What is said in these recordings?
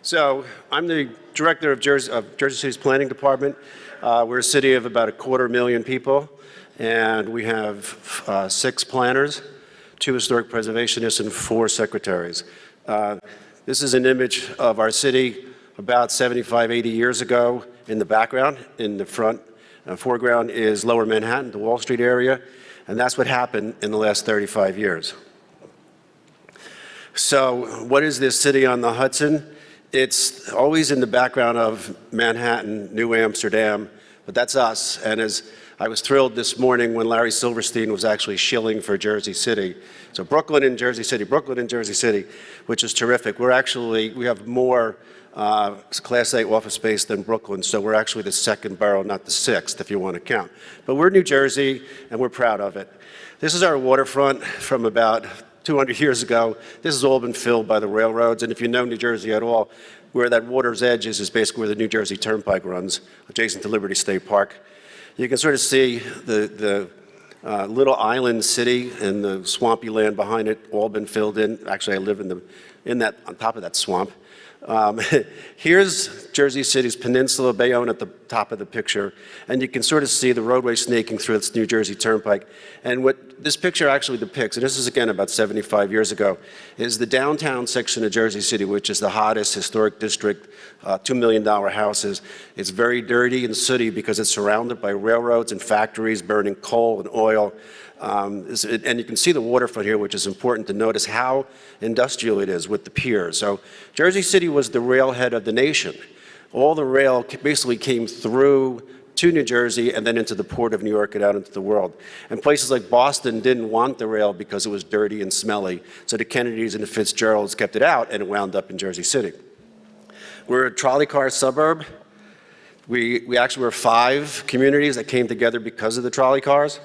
So I'm the director of Jersey City's planning department. We're a city of about 250,000 people, and we have 6 planners, 2 historic preservationists, and 4 secretaries. This is an image of our city about 75, 80 years ago in the background. In the front, foreground is Lower Manhattan, the Wall Street area, and that's what happened in the last 35 years. So what is this city on the Hudson? It's always in the background of Manhattan, New Amsterdam, but that's us. And as I was thrilled this morning when Larry Silverstein was actually shilling for Jersey City. So Brooklyn and Jersey City, Brooklyn and Jersey City, which is terrific. We have more Class A office space than Brooklyn, so we're actually the 2nd borough, not the 6th, if you want to count. But we're New Jersey, and we're proud of it. This is our waterfront from about 200 years ago. This has all been filled by the railroads, and if you know New Jersey at all, where that water's edge is basically where the New Jersey Turnpike runs, adjacent to Liberty State Park. You can sort of see the little island city and the swampy land behind it, all been filled in. Actually, I live on top of that swamp. Here's Jersey City's Peninsula, Bayonne at the top of the picture, and you can sort of see the roadway snaking through its New Jersey Turnpike. And what this picture actually depicts, and this is again about 75 years ago, is the downtown section of Jersey City, which is the hottest historic district, $2 million houses. It's very dirty and sooty because it's surrounded by railroads and factories burning coal and oil. And you can see the waterfront here, which is important to notice how industrial it is with the piers. So Jersey City was the railhead of the nation. All the rail basically came through to New Jersey and then into the port of New York and out into the world. And places like Boston didn't want the rail because it was dirty and smelly. So the Kennedys and the Fitzgeralds kept it out, and it wound up in Jersey City. We're a trolley car suburb. We actually were 5 communities that came together because of the trolley cars.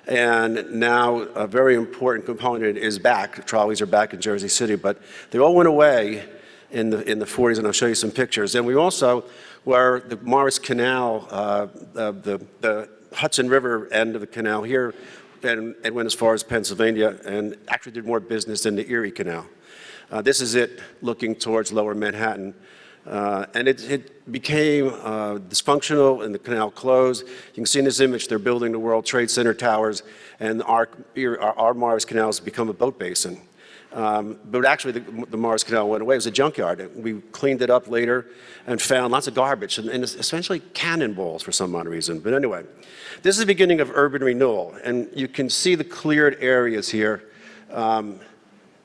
And now a very important component is back. Trolleys are back in Jersey City, but they all went away in the 40s, and I'll show you some pictures. And we also were the Morris Canal, the Hudson River end of the canal here, and went as far as Pennsylvania, and actually did more business than the Erie Canal. This is it looking towards Lower Manhattan. And it became dysfunctional, and the canal closed. You can see in this image they're building the World Trade Center towers, and our Morris Canal has become a boat basin. But actually the Morris Canal went away. It was a junkyard. We cleaned it up later and found lots of garbage and essentially cannonballs for some odd reason. But anyway, this is the beginning of urban renewal, and you can see the cleared areas here.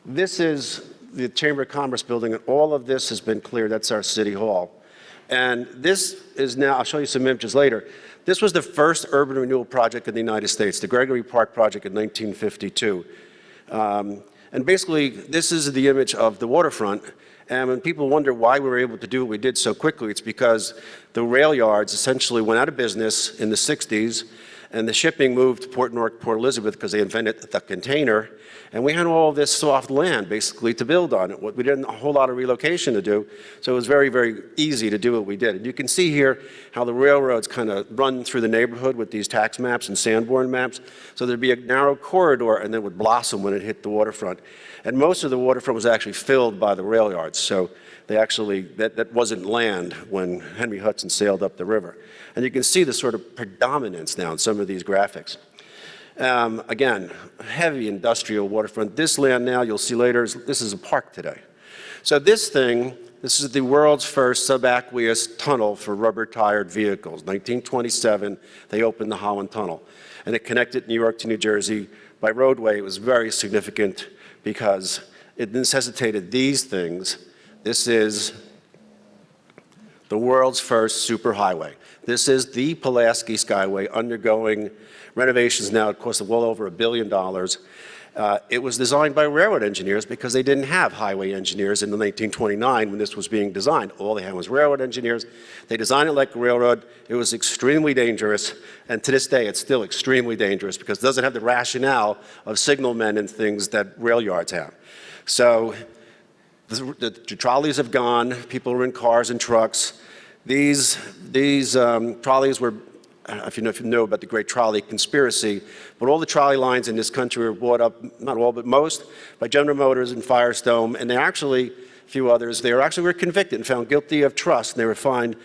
This is the Chamber of Commerce building, and all of this has been cleared. That's our City Hall. And this is now, I'll show you some images later. This was the first urban renewal project in the United States, the Gregory Park project in 1952. And basically, this is the image of the waterfront. And when people wonder why we were able to do what we did so quickly, it's because the rail yards essentially went out of business in the 60s, and the shipping moved to Port Newark, Port Elizabeth, because they invented the container. And we had all this soft land, basically, to build on it. We didn't a whole lot of relocation to do, so it was very, very easy to do what we did. And you can see here how the railroads kind of run through the neighborhood with these tax maps and Sanborn maps. So there'd be a narrow corridor, and then it would blossom when it hit the waterfront. And most of the waterfront was actually filled by the rail yards. So they actually, that wasn't land when Henry Hudson sailed up the river. And you can see the sort of predominance now in some of these graphics. Again, heavy industrial waterfront. This land now, you'll see later, this is a park today. So this is the world's first subaqueous tunnel for rubber-tired vehicles. 1927, they opened the Holland Tunnel. And it connected New York to New Jersey by roadway. It was very significant because it necessitated these things. This is the world's first superhighway. This is the Pulaski Skyway undergoing renovations now. It costs well over $1 billion. It was designed by railroad engineers because they didn't have highway engineers in 1929 when this was being designed. All they had was railroad engineers. They designed it like a railroad. It was extremely dangerous, and to this day it's still extremely dangerous because it doesn't have the rationale of signalmen and things that rail yards have. So the trolleys have gone. People are in cars and trucks. These trolleys were, if you know about the Great Trolley Conspiracy, but all the trolley lines in this country were bought up, not all, but most, by General Motors and Firestone, and they actually a few others. They were convicted and found guilty of trust, and they were fined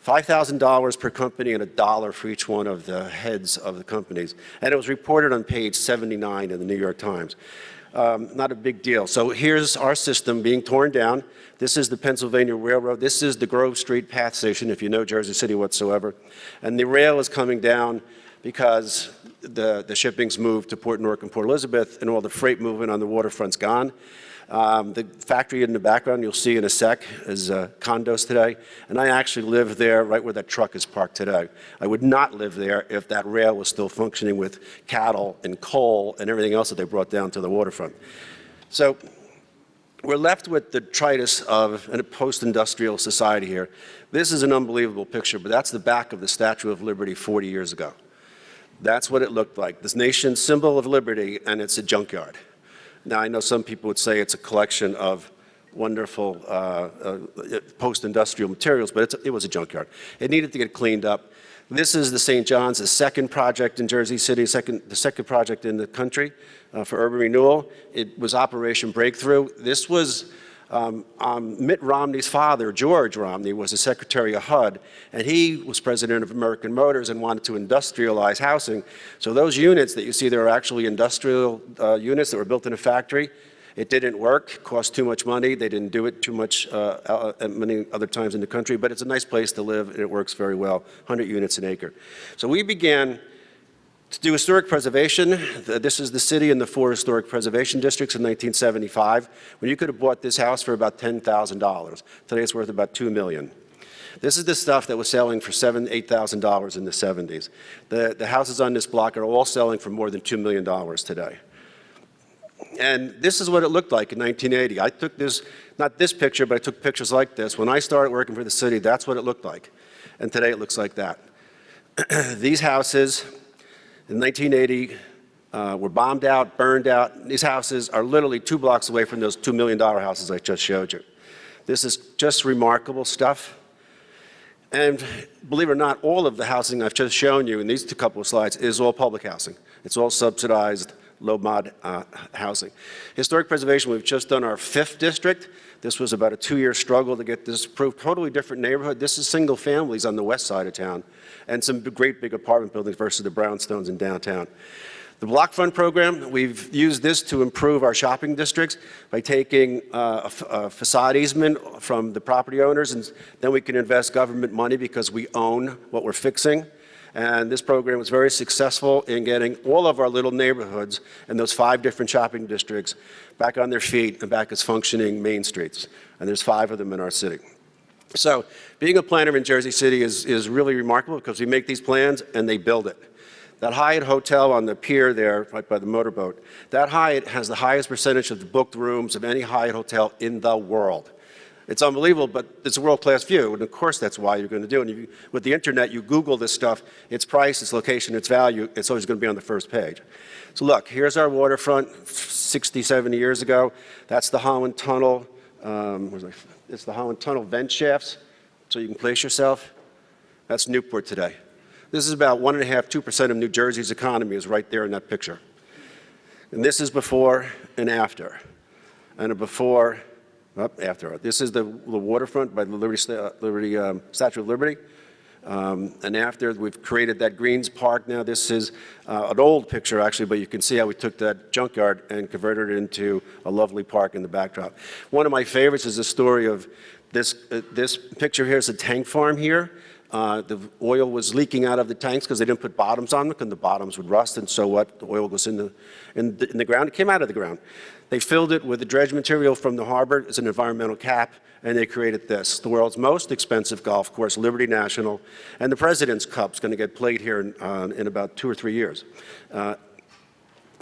$5,000 per company and $1 for each one of the heads of the companies. And it was reported on page 79 in the New York Times. Not a big deal. So here's our system being torn down. This is the Pennsylvania Railroad. This is the Grove Street Path Station, if you know Jersey City whatsoever. And the rail is coming down because the shipping's moved to Port Newark and Port Elizabeth, and all the freight movement on the waterfront's gone. The factory in the background, you'll see in a sec, is condos today. And I actually live there right where that truck is parked today. I would not live there if that rail was still functioning with cattle and coal and everything else that they brought down to the waterfront. So we're left with the detritus of a post-industrial society here. This is an unbelievable picture, but that's the back of the Statue of Liberty 40 years ago. That's what it looked like. This nation's symbol of liberty, and it's a junkyard. Now, I know some people would say it's a collection of wonderful post-industrial materials, but it was a junkyard. It needed to get cleaned up. This is the St. John's, the second project in Jersey City, the second project in the country for urban renewal. It was Operation Breakthrough. This was Mitt Romney's father, George Romney, was the secretary of HUD, and he was president of American Motors and wanted to industrialize housing. So those units that you see there are actually industrial units that were built in a factory. It didn't work, cost too much money. They didn't do it too much many other times in the country, but it's a nice place to live, and it works very well, 100 units an acre. So we began to do historic preservation. This is the city and the 4 historic preservation districts in 1975, when you could have bought this house for about $10,000. Today it's worth about $2 million. This is the stuff that was selling for $7,000, $8,000 in the 70s. The houses on this block are all selling for more than $2 million today. And this is what it looked like in 1980. I took this, not this picture, but I took pictures like this. When I started working for the city, that's what it looked like. And today it looks like that. These houses in 1980 were bombed out, burned out. These houses are literally 2 blocks away from those $2 million houses I just showed you. This is just remarkable stuff. And believe it or not, all of the housing I've just shown you in these couple of slides is all public housing. It's all subsidized, low-mod housing. Historic preservation, we've just done our 5th district. This was about a 2-year struggle to get this approved. Totally different neighborhood. This is single families on the west side of town, and some great big apartment buildings versus the brownstones in downtown. The block fund program, we've used this to improve our shopping districts by taking a facade easement from the property owners, and then we can invest government money because we own what we're fixing. And this program was very successful in getting all of our little neighborhoods and those 5 different shopping districts back on their feet and back as functioning main streets. And there's 5 of them in our city. So being a planner in Jersey City is really remarkable because we make these plans and they build it. That Hyatt Hotel on the pier there, right by the motorboat, that Hyatt has the highest percentage of the booked rooms of any Hyatt hotel in the world. It's unbelievable, but it's a world-class view, and of course that's why you're going to do it. And with the internet, you Google this stuff, its price, its location, its value, it's always going to be on the first page. So look, here's our waterfront 60, 70 years ago. That's the Holland Tunnel. It's the Holland Tunnel vent shafts, so you can place yourself. That's Newport today. This is about 1.5%, 2% of New Jersey's economy is right there in that picture. And this is before and after. And a before, after. This is the waterfront by the Statue of Liberty. And after, we've created that Greens Park now. This is an old picture, actually, but you can see how we took that junkyard and converted it into a lovely park in the backdrop. One of my favorites is the story of this picture here is a tank farm here. The oil was leaking out of the tanks because they didn't put bottoms on them, because the bottoms would rust, and so what? The oil goes in the ground. It came out of the ground. They filled it with the dredge material from the harbor as an environmental cap, and they created this, the world's most expensive golf course, Liberty National, and the President's Cup's going to get played here in about 2 or 3 years.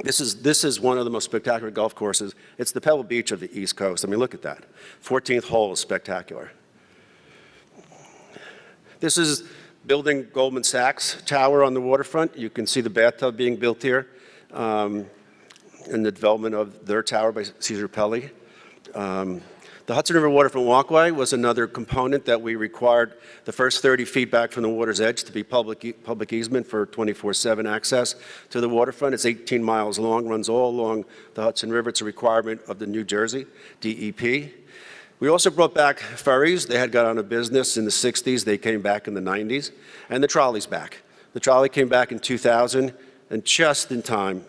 This is one of the most spectacular golf courses. It's the Pebble Beach of the East Coast. I mean, look at that. 14th hole is spectacular. This is building Goldman Sachs Tower on the waterfront. You can see the bathtub being built here, and the development of their tower by Caesar Pelli. The Hudson River Waterfront Walkway was another component that we required the first 30 feet back from the water's edge to be public easement for 24/7 access to the waterfront. It's 18 miles long, runs all along the Hudson River. It's a requirement of the New Jersey DEP. We also brought back ferries. They had got out of business in the 60s. They came back in the 90s. And the trolley's back. The trolley came back in 2000, and just in time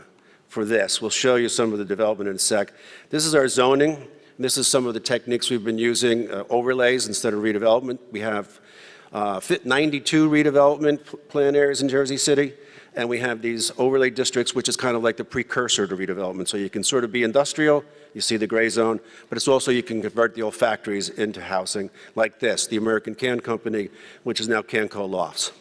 for this. We'll show you some of the development in a sec. This is our zoning. This is some of the techniques we've been using, overlays instead of redevelopment. We have 92 redevelopment plan areas in Jersey City, and we have these overlay districts, which is kind of like the precursor to redevelopment. So you can sort of be industrial, you see the gray zone, but it's also you can convert the old factories into housing like this, the American Can Company, which is now Canco Lofts.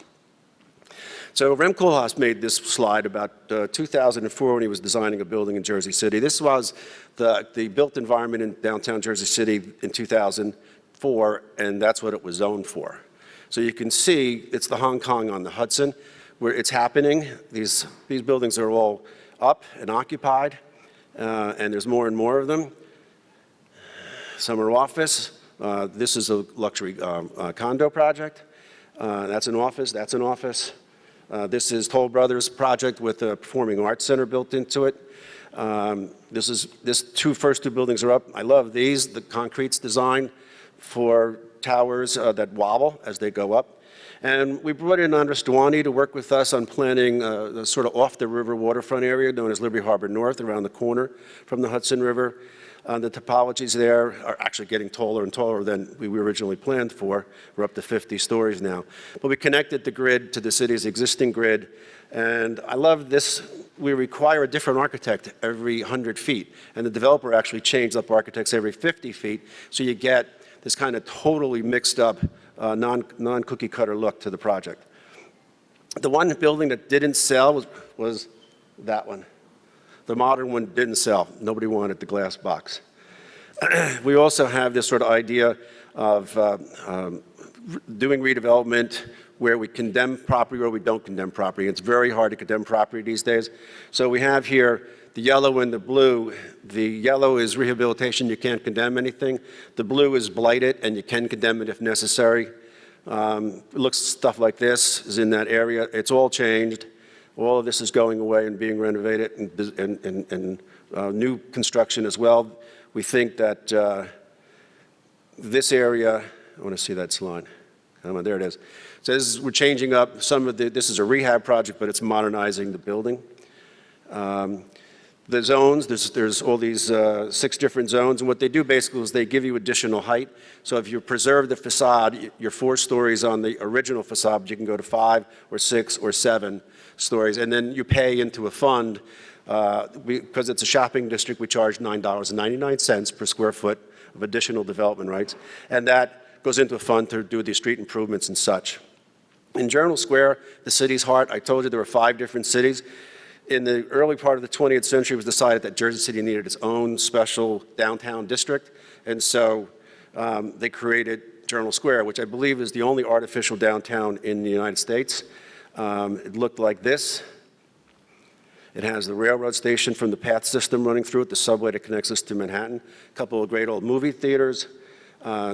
So Rem Koolhaas made this slide about 2004 when he was designing a building in Jersey City. This was the built environment in downtown Jersey City in 2004, and that's what it was zoned for. So you can see it's the Hong Kong on the Hudson where it's happening. These buildings are all up and occupied, and there's more and more of them. Some are office. This is a luxury condo project. That's an office. That's an office. This is Toll Brothers project with a performing arts center built into it. First two buildings are up. I love these. The concrete's designed for towers that wobble as they go up. And we brought in Andres Duani to work with us on planning the sort of off the river waterfront area known as Liberty Harbor North, around the corner from the Hudson River. The topologies there are actually getting taller and taller than we originally planned for. We're up to 50 stories now. But we connected the grid to the city's existing grid. And I love this. We require a different architect every 100 feet. And the developer actually changed up architects every 50 feet. So you get this kind of totally mixed up non-cookie cutter look to the project. The one building that didn't sell was that one. The modern one didn't sell. Nobody wanted the glass box. We also have this sort of idea of doing redevelopment where we condemn property or we don't condemn property. It's very hard to condemn property these days. So we have here the yellow and the blue. The yellow is rehabilitation. You can't condemn anything. The blue is blighted, and you can condemn it if necessary. It looks stuff like this is in that area. It's all changed. All of this is going away and being renovated, and new construction as well. We think that this area, I want to see that slide. Come on, there it is. So we're changing up some of this is a rehab project, but it's modernizing the building. The zones, there's all these 6 different zones, and what they do basically is they give you additional height. So if you preserve the facade, you're 4 stories on the original facade, but you can go to 5 or 6 or 7 stories, and then you pay into a fund. Because it's a shopping district, we charge $9.99 per square foot of additional development rights, and that goes into a fund to do the street improvements and such. In Journal Square, the city's heart, I told you there were 5 different cities. In the early part of the 20th century, it was decided that Jersey City needed its own special downtown district, and so they created Journal Square, which I believe is the only artificial downtown in the United States. It looked like this. It has the railroad station from the PATH system running through it, the subway that connects us to Manhattan, a couple of great old movie theaters.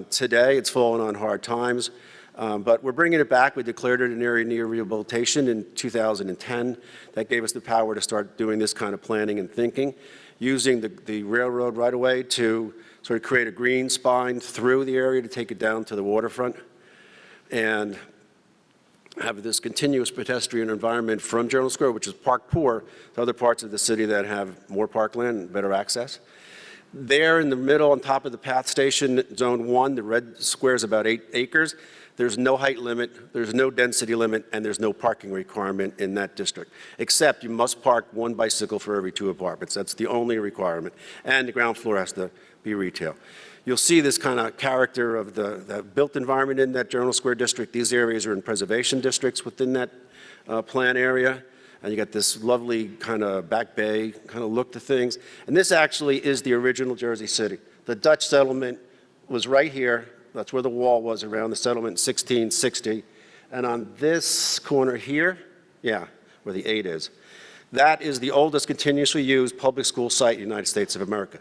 Today, it's fallen on hard times. But we're bringing it back. We declared it an area near rehabilitation in 2010. That gave us the power to start doing this kind of planning and thinking, using the railroad right away to sort of create a green spine through the area to take it down to the waterfront, and have this continuous pedestrian environment from Journal Square, which is park poor, to other parts of the city that have more parkland and better access. There in the middle, on top of the PATH station, Zone 1, the red square is about 8 acres. There's no height limit, there's no density limit, and there's no parking requirement in that district, except you must park 1 bicycle for every 2 apartments. That's the only requirement. And the ground floor has to be retail. You'll see this kind of character of the built environment in that Journal Square district. These areas are in preservation districts within that plan area. And you got this lovely kind of back bay kind of look to things. And this actually is the original Jersey City. The Dutch settlement was right here. That's where the wall was around the settlement in 1660. And on this corner here, yeah, where the 8 is, that is the oldest continuously used public school site in the United States of America.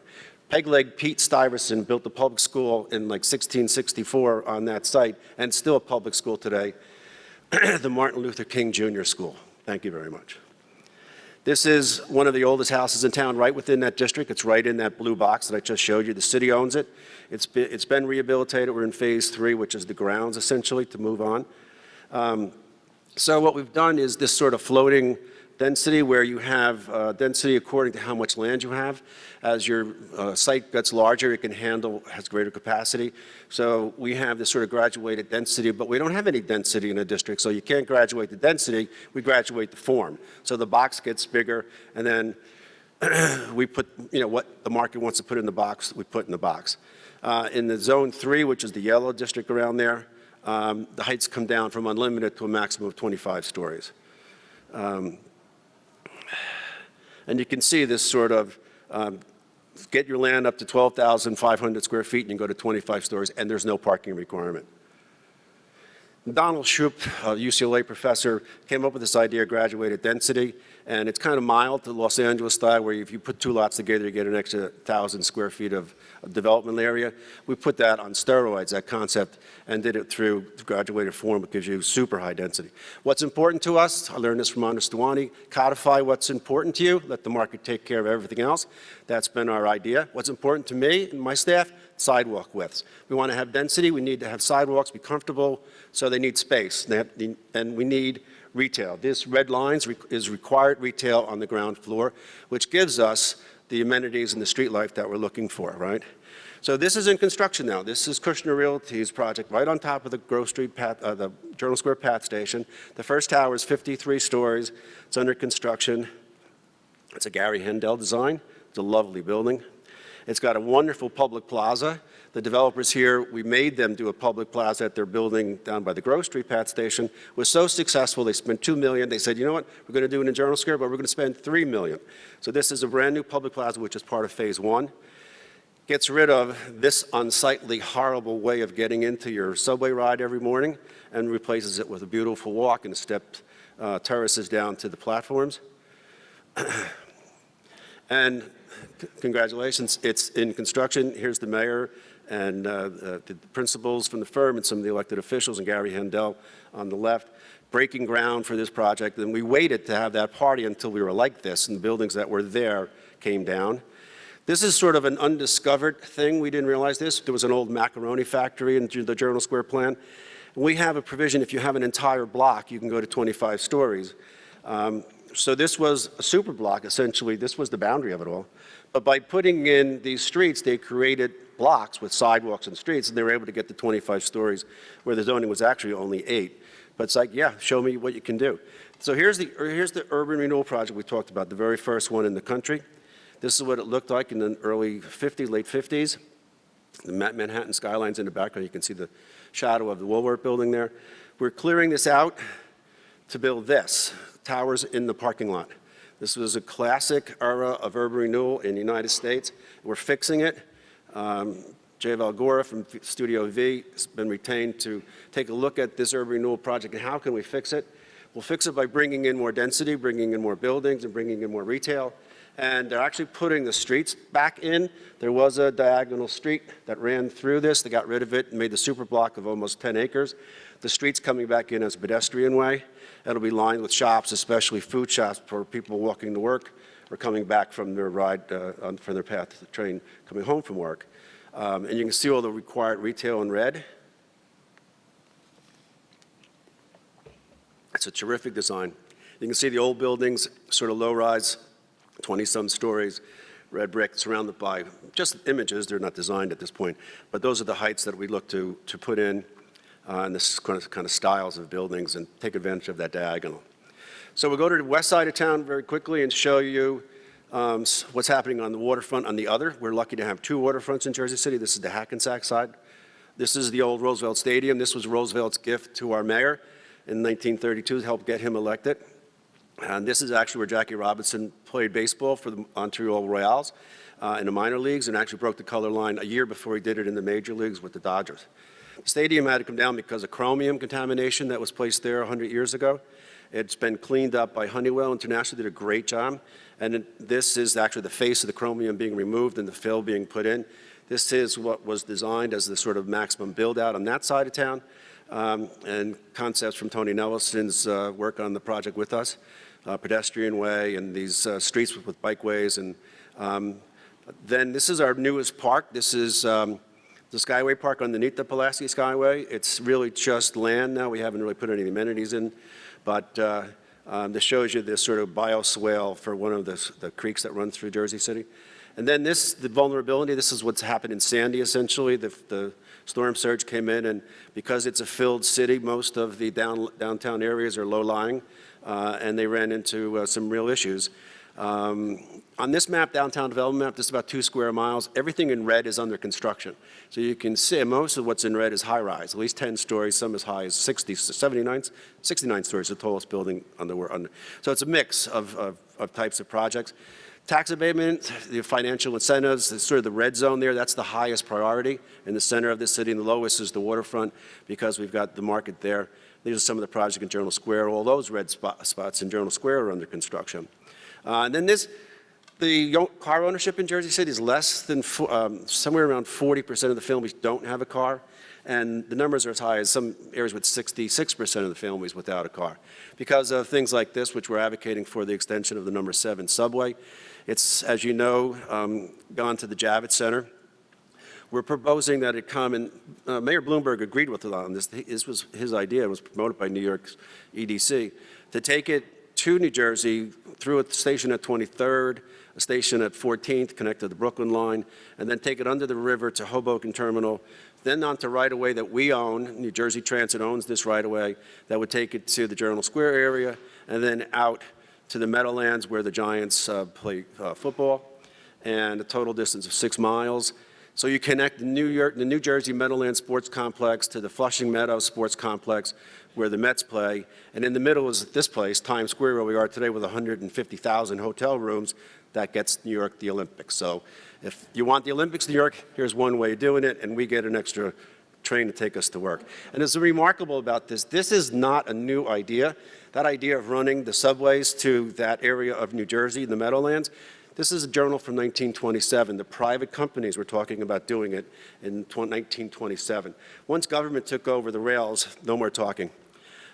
Pegleg Pete Stuyvesant built the public school in like 1664 on that site, and still a public school today, the Martin Luther King Jr. School. Thank you very much. This is one of the oldest houses in town, right within that district. It's right in that blue box that I just showed you. The city owns it. It's been rehabilitated. We're in phase 3, which is the grounds, essentially, to move on. So what we've done is this sort of floating density where you have density according to how much land you have. As your site gets larger, it can handle, has greater capacity. So we have this sort of graduated density, but we don't have any density in a district, so you can't graduate the density, we graduate the form. So the box gets bigger, and then we put, what the market wants to put in the box, we put in the box. In the zone 3, which is the yellow district around there, the heights come down from unlimited to a maximum of 25 stories. And you can see this sort of, get your land up to 12,500 square feet and you go to 25 stories, and there's no parking requirement. Donald Shoup, a UCLA professor, came up with this idea of graduated density, and it's kind of mild to Los Angeles style, where if you put 2 lots together, you get an extra 1,000 square feet of development area. We put that on steroids, that concept, and did it through graduated form, which gives you super high density. What's important to us, I learned this from Anders Stawani, codify what's important to you, let the market take care of everything else. That's been our idea. What's important to me and my staff, sidewalk widths. We want to have density, we need to have sidewalks be comfortable, so they need space, and we need retail. This red lines is required retail on the ground floor, which gives us the amenities and the street life that we're looking for, right? So this is in construction now. This is Kushner Realty's project right on top of the Grove Street Path, the Journal Square Path Station. The first tower is 53 stories. It's under construction. It's a Gary Hendel design. It's a lovely building. It's got a wonderful public plaza. The developers here, we made them do a public plaza at their building down by the Grove Street Path Station. It was so successful, they spent $2 million. They said, you know what, we're going to do it in Journal Square, but we're going to spend $3 million. So this is a brand new public plaza, which is part of phase 1. Gets rid of this unsightly, horrible way of getting into your subway ride every morning and replaces it with a beautiful walk and stepped terraces down to the platforms. And congratulations, it's in construction. Here's the mayor and the principals from the firm and some of the elected officials, and Gary Hendel on the left, breaking ground for this project. And we waited to have that party until we were like this, and the buildings that were there came down. This is sort of an undiscovered thing. We didn't realize this. There was an old macaroni factory in the Journal Square plan. We have a provision, if you have an entire block, you can go to 25 stories. So this was a super block, essentially. This was the boundary of it all. But by putting in these streets, they created blocks with sidewalks and streets, and they were able to get to 25 stories, where the zoning was actually only 8. But it's like, yeah, show me what you can do. So here's the urban renewal project we talked about, the very first one in the country. This is what it looked like in the early 50s, late 50s. The Manhattan skyline's in the background. You can see the shadow of the Woolworth building there. We're clearing this out to build this, towers in the parking lot. This was a classic era of urban renewal in the United States. We're fixing it. Jay Valgora from Studio V has been retained to take a look at this urban renewal project and how can we fix it. We'll fix it by bringing in more density, bringing in more buildings, and bringing in more retail. And they're actually putting the streets back in. There was a diagonal street that ran through this. They got rid of it and made the super block of almost 10 acres. The street's coming back in as a pedestrian way. It'll be lined with shops, especially food shops for people walking to work or coming back from their ride, from their path to the train, coming home from work. And you can see all the required retail in red. It's a terrific design. You can see the old buildings, sort of low-rise, 20-some stories, red brick, surrounded by just images. They're not designed at this point, but those are the heights that we look to put in, and this kind of styles of buildings, and take advantage of that diagonal. So we'll go to the west side of town very quickly and show you what's happening on the waterfront on the other. We're lucky to have 2 waterfronts in Jersey City. This is the Hackensack side. This is the old Roosevelt Stadium. This was Roosevelt's gift to our mayor in 1932 to help get him elected. And this is actually where Jackie Robinson played baseball for the Montreal Royals in the minor leagues, and actually broke the color line a year before he did it in the major leagues with the Dodgers. The stadium had to come down because of chromium contamination that was placed there 100 years ago. It's been cleaned up by Honeywell International, did a great job. And this is actually the face of the chromium being removed and the fill being put in. This is what was designed as the sort of maximum build out on that side of town, and concepts from Tony Nelson's work on the project with us. pedestrian way and these streets with bikeways. And then this is our newest park. This is the Skyway Park underneath the Pulaski Skyway. It's really just land now. We haven't really put any amenities in, but this shows you this sort of bioswale for one of the creeks that runs through Jersey City. And then the vulnerability, this is what's happened in Sandy, essentially. The storm surge came in, and because it's a filled city, most of the downtown areas are low-lying, and they ran into some real issues. On this map, downtown development map, this is about 2 square miles. Everything in red is under construction. So you can see most of what's in red is high-rise, at least 10 stories, some as high as 69 stories, the tallest building under. So it's a mix of types of projects. Tax abatement, the financial incentives, it's sort of the red zone there. That's the highest priority in the center of the city, and the lowest is the waterfront because we've got the market there. These are some of the projects in Journal Square. All those red spots in Journal Square are under construction. And then the car ownership in Jersey City is less than, somewhere around 40% of the families don't have a car. And the numbers are as high as some areas with 66% of the families without a car. Because of things like this, which we're advocating for the extension of the number 7 subway. It's, as you know, gone to the Javits Center. We're proposing that it come, and Mayor Bloomberg agreed with it on this. This was his idea. It was promoted by New York's EDC, to take it to New Jersey through a station at 23rd, a station at 14th, connect to the Brooklyn line, and then take it under the river to Hoboken Terminal, then onto right-of-way that we own. New Jersey Transit owns this right-of-way that would take it to the Journal Square area, and then out to the Meadowlands where the Giants play football, and a total distance of 6 miles. So you connect the New Jersey Meadowlands Sports Complex to the Flushing Meadows Sports Complex where the Mets play, and in the middle is this place, Times Square, where we are today with 150,000 hotel rooms. That gets New York the Olympics. So if you want the Olympics in New York, here's one way of doing it, and we get an extra train to take us to work. And it's remarkable about this is not a new idea. That idea of running the subways to that area of New Jersey, the Meadowlands, this is a journal from 1927. The private companies were talking about doing it in 1927. Once government took over the rails, no more talking.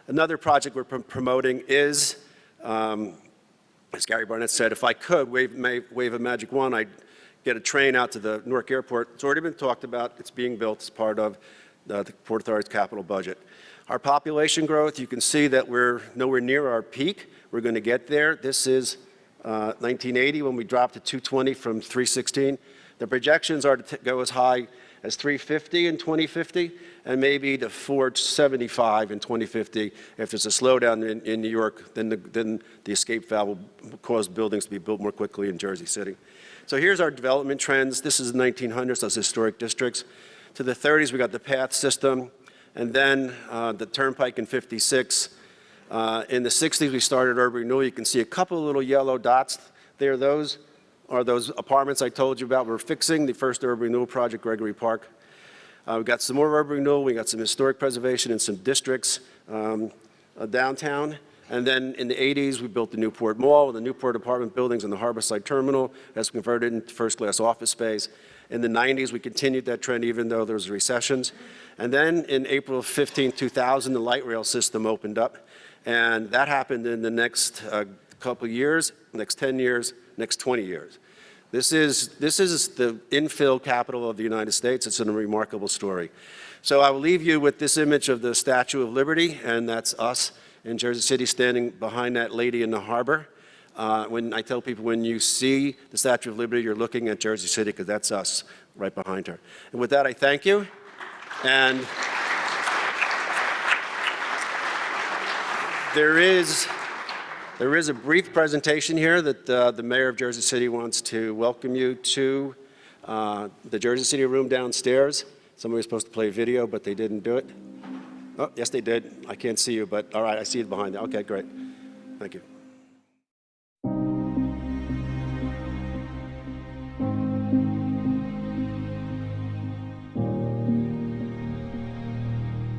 Another project we're promoting is, as Gary Barnett said, if I could wave a magic wand, I'd get a train out to the Newark Airport. It's already been talked about. It's being built as part of the Port Authority's capital budget. Our population growth, you can see that we're nowhere near our peak. We're going to get there. This is 1980 when we dropped to 220 from 316. The projections are to go as high as 350 in 2050 and maybe to 475 in 2050. If there's a slowdown in New York, then the escape valve will cause buildings to be built more quickly in Jersey City. So here's our development trends. This is the 1900s, those historic districts. To the 30s, we got the path system, and then the turnpike in 56. In the 60s, we started urban renewal. You can see a couple of little yellow dots there. Those are those apartments I told you about. We're fixing the first urban renewal project, Gregory Park. We've got some more urban renewal. We got some historic preservation in some districts downtown. And then in the 80s, we built the Newport Mall with the Newport apartment buildings and the Harborside Terminal that's converted into first-class office space. In the 90s, we continued that trend even though there was recessions. And then in April 15, 2000, the light rail system opened up. And that happened in the next couple of years, next 10 years, next 20 years. This is the infill capital of the United States. It's a remarkable story. So I will leave you with this image of the Statue of Liberty, and that's us in Jersey City standing behind that lady in the harbor. When I tell people when you see the Statue of Liberty, you're looking at Jersey City because that's us right behind her. And with that, I thank you. And there is a brief presentation here that the mayor of Jersey City wants to welcome you to the Jersey City room downstairs. Somebody was supposed to play a video, but they didn't do it. Oh, yes, they did. I can't see you, but all right, I see it behind you. Okay, great. Thank you.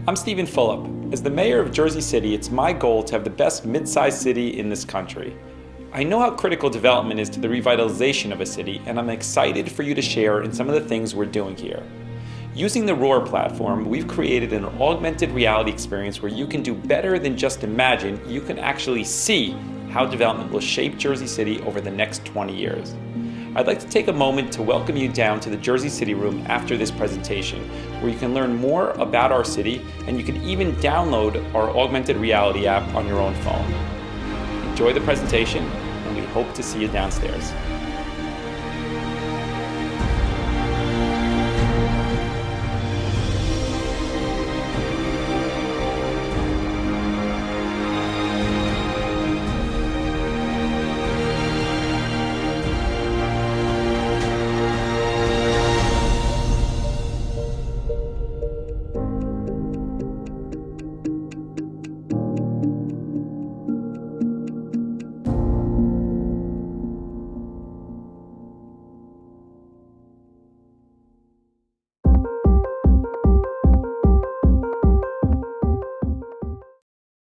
I'm Stephen Fulop. As the mayor of Jersey City, it's my goal to have the best mid-sized city in this country. I know how critical development is to the revitalization of a city, and I'm excited for you to share in some of the things we're doing here. Using the ROAR platform, we've created an augmented reality experience where you can do better than just imagine, you can actually see how how development will shape Jersey City over the next 20 years. I'd like to take a moment to welcome you down to the Jersey City Room after this presentation, where you can learn more about our city and you can even download our augmented reality app on your own phone. Enjoy the presentation, and we hope to see you downstairs.